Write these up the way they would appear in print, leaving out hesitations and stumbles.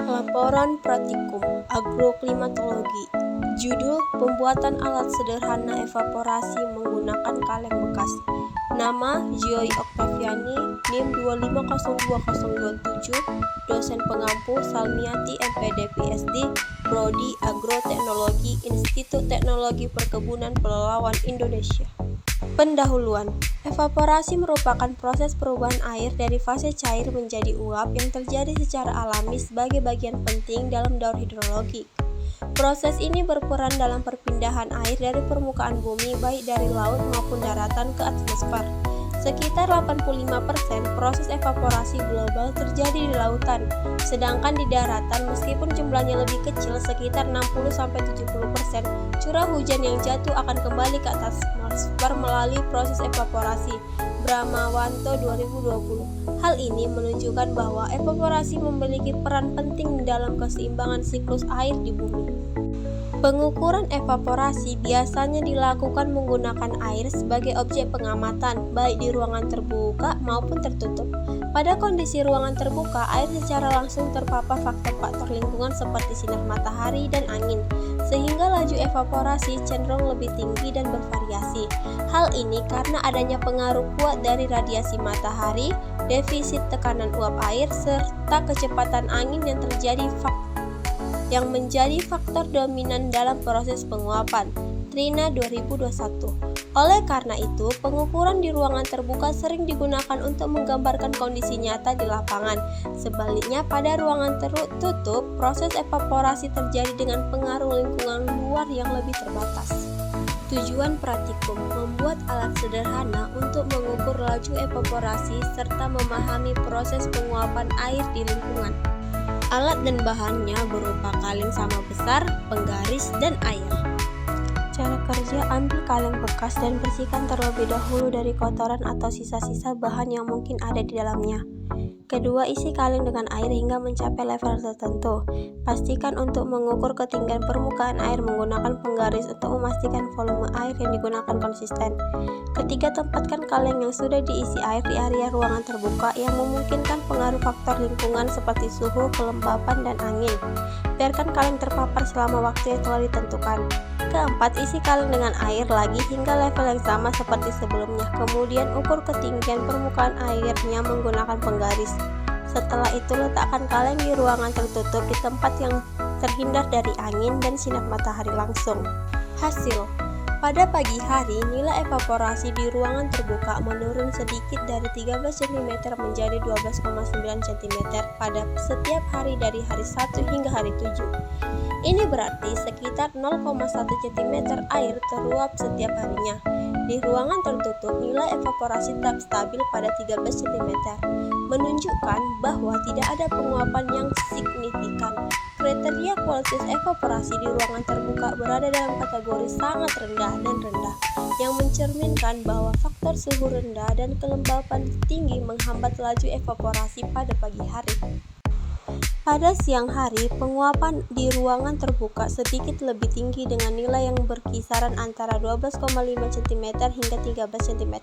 Laporan Praktikum Agroklimatologi. Judul: Pembuatan alat sederhana evaporasi menggunakan kaleng bekas. Nama: Joy Oktaviani, NIM 2502027, dosen pengampu Salmiati MPD PSD, Prodi Agroteknologi, Institut Teknologi Perkebunan Pelalawan Indonesia. Pendahuluan. Evaporasi merupakan proses perubahan air dari fase cair menjadi uap yang terjadi secara alami sebagai bagian penting dalam daur hidrologi. Proses ini berperan dalam perpindahan air dari permukaan bumi baik dari laut maupun daratan ke atmosfer. Sekitar 85% proses evaporasi global terjadi di lautan, sedangkan di daratan meskipun jumlahnya lebih kecil sekitar 60-70%, curah hujan yang jatuh akan kembali ke atas atmosfer melalui proses evaporasi. Brahmawanto 2020. Hal ini menunjukkan bahwa evaporasi memiliki peran penting dalam keseimbangan siklus air di bumi. Pengukuran evaporasi biasanya dilakukan menggunakan air sebagai objek pengamatan, baik di ruangan terbuka maupun tertutup. Pada kondisi ruangan terbuka, air secara langsung terpapar faktor-faktor lingkungan seperti sinar matahari dan angin, sehingga laju evaporasi cenderung lebih tinggi dan bervariasi. Hal ini karena adanya pengaruh kuat dari radiasi matahari, defisit tekanan uap air, serta kecepatan angin yang menjadi faktor dominan dalam proses penguapan. Trina 2021. Oleh karena itu, pengukuran di ruangan terbuka sering digunakan untuk menggambarkan kondisi nyata di lapangan. Sebaliknya, pada ruangan tertutup, proses evaporasi terjadi dengan pengaruh lingkungan luar yang lebih terbatas. Tujuan praktikum: membuat alat sederhana untuk mengukur laju evaporasi serta memahami proses penguapan air di lingkungan. Alat dan bahannya berupa kaleng sama besar, penggaris, dan air. Cara kerja: ambil kaleng bekas dan bersihkan terlebih dahulu dari kotoran atau sisa-sisa bahan yang mungkin ada di dalamnya. Kedua, isi kaleng dengan air hingga mencapai level tertentu. Pastikan untuk mengukur ketinggian permukaan air menggunakan penggaris untuk memastikan volume air yang digunakan konsisten. Ketiga, tempatkan kaleng yang sudah diisi air di area ruangan terbuka yang memungkinkan pengaruh faktor lingkungan seperti suhu, kelembapan, dan angin. Biarkan kaleng terpapar selama waktu yang telah ditentukan. Keempat, isi kaleng dengan air lagi hingga level yang sama seperti sebelumnya. Kemudian ukur ketinggian permukaan airnya menggunakan penggaris. Setelah itu, letakkan kaleng di ruangan tertutup di tempat yang terhindar dari angin dan sinar matahari langsung. Hasil: pada pagi hari, nilai evaporasi di ruangan terbuka menurun sedikit dari 13 cm menjadi 12,9 cm pada setiap hari dari hari 1 hingga hari 7. Ini berarti sekitar 0,1 cm air teruap setiap harinya. Di ruangan tertutup, nilai evaporasi tetap stabil pada 13 cm, menunjukkan bahwa tidak ada penguapan yang signifikan. Kriteria kualitas evaporasi di ruangan terbuka berada dalam kategori sangat rendah dan rendah, yang mencerminkan bahwa faktor suhu rendah dan kelembapan tinggi menghambat laju evaporasi pada pagi hari. Pada siang hari, penguapan di ruangan terbuka sedikit lebih tinggi dengan nilai yang berkisaran antara 12,5 cm hingga 13 cm.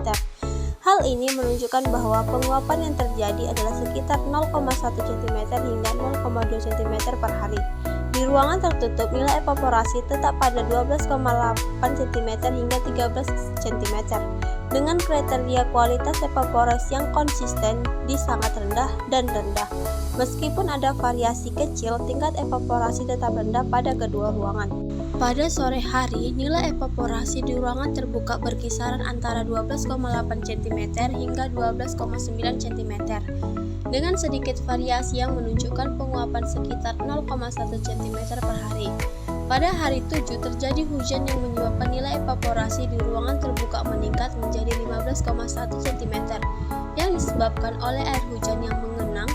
Hal ini menunjukkan bahwa penguapan yang terjadi adalah sekitar 0,1 cm hingga 0,2 cm per hari. Di ruangan tertutup, nilai evaporasi tetap pada 12,8 cm hingga 13 cm. Dengan kriteria kualitas evaporasi yang konsisten di sangat rendah dan rendah. Meskipun ada variasi kecil, tingkat evaporasi tetap rendah pada kedua ruangan. Pada sore hari, nilai evaporasi di ruangan terbuka berkisaran antara 12,8 cm hingga 12,9 cm, dengan sedikit variasi yang menunjukkan penguapan sekitar 0,1 cm per hari. Pada hari 7 terjadi hujan yang menyebabkan nilai evaporasi di ruangan terbuka meningkat menjadi 15,1 cm, yang disebabkan oleh air hujan yang mengenang,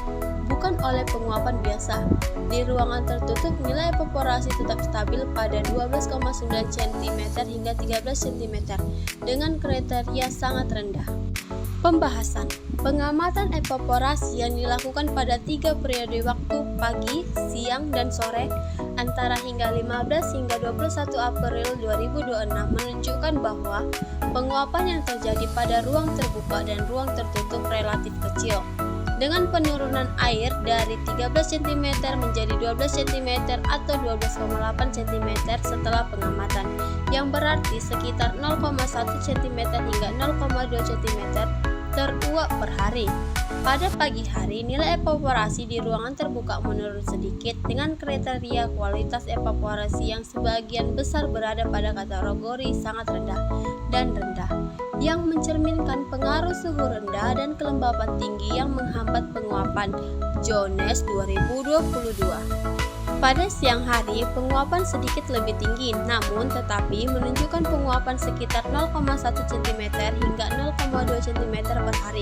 bukan oleh penguapan biasa. Di ruangan tertutup, nilai evaporasi tetap stabil pada 12,9 cm hingga 13 cm dengan kriteria sangat rendah. Pembahasan: pengamatan evaporasi yang dilakukan pada 3 periode waktu pagi, siang, dan sore antara hingga 15 hingga 21 April 2026 menunjukkan bahwa penguapan yang terjadi pada ruang terbuka dan ruang tertutup relatif kecil. dengan penurunan air dari 13 cm menjadi 12 cm atau 12,8 cm setelah pengamatan, yang berarti sekitar 0,1 cm hingga 0,2 cm teruap per hari. Pada pagi hari, nilai evaporasi di ruangan terbuka menurun sedikit dengan kriteria kualitas evaporasi yang sebagian besar berada pada kategori sangat rendah dan rendah, yang mencerminkan pengaruh suhu rendah dan kelembapan tinggi yang menghambat penguapan. Jones 2022. Pada siang hari, penguapan sedikit lebih tinggi, namun tetapi menunjukkan penguapan sekitar 0,1 cm hingga 0,2 cm per hari,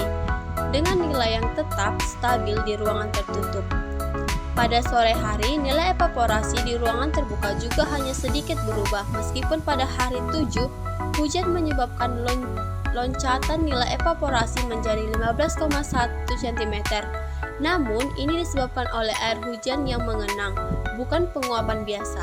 dengan nilai yang tetap stabil di ruangan tertutup. Pada sore hari, nilai evaporasi di ruangan terbuka juga hanya sedikit berubah, meskipun pada hari 7, hujan menyebabkan loncatan nilai evaporasi menjadi 15,1 cm. Namun, ini disebabkan oleh air hujan yang mengenang, bukan penguapan biasa.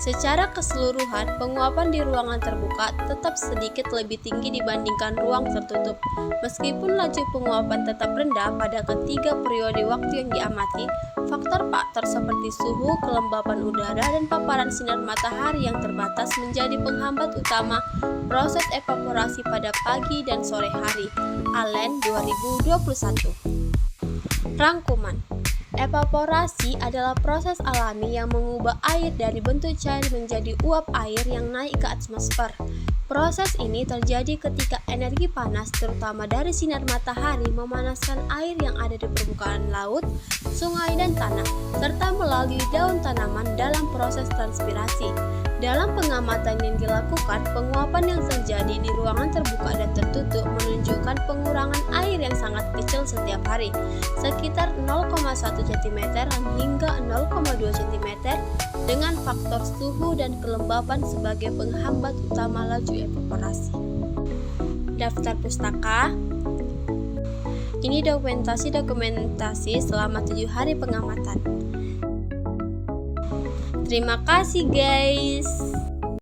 Secara keseluruhan, penguapan di ruangan terbuka tetap sedikit lebih tinggi dibandingkan ruang tertutup. Meskipun laju penguapan tetap rendah pada ketiga periode waktu yang diamati, faktor-faktor seperti suhu, kelembapan udara, dan paparan sinar matahari yang terbatas menjadi penghambat utama proses evaporasi pada pagi dan sore hari. Allen 2021. Rangkuman. Evaporasi adalah proses alami yang mengubah air dari bentuk cair menjadi uap air yang naik ke atmosfer. Proses ini terjadi ketika energi panas, terutama dari sinar matahari, memanaskan air yang ada di permukaan laut, sungai, dan tanah, serta melalui daun tanaman dalam proses transpirasi. Dalam pengamatan yang dilakukan, penguapan yang terjadi di ruangan terbuka dan tertutup menunjukkan pengurangan air yang sangat kecil setiap hari, sekitar 0,1 cm hingga 0,2 cm, dengan faktor suhu dan kelembapan sebagai penghambat utama laju evaporasi. Daftar pustaka. Ini dokumentasi selama 7 hari pengamatan. Terima kasih guys.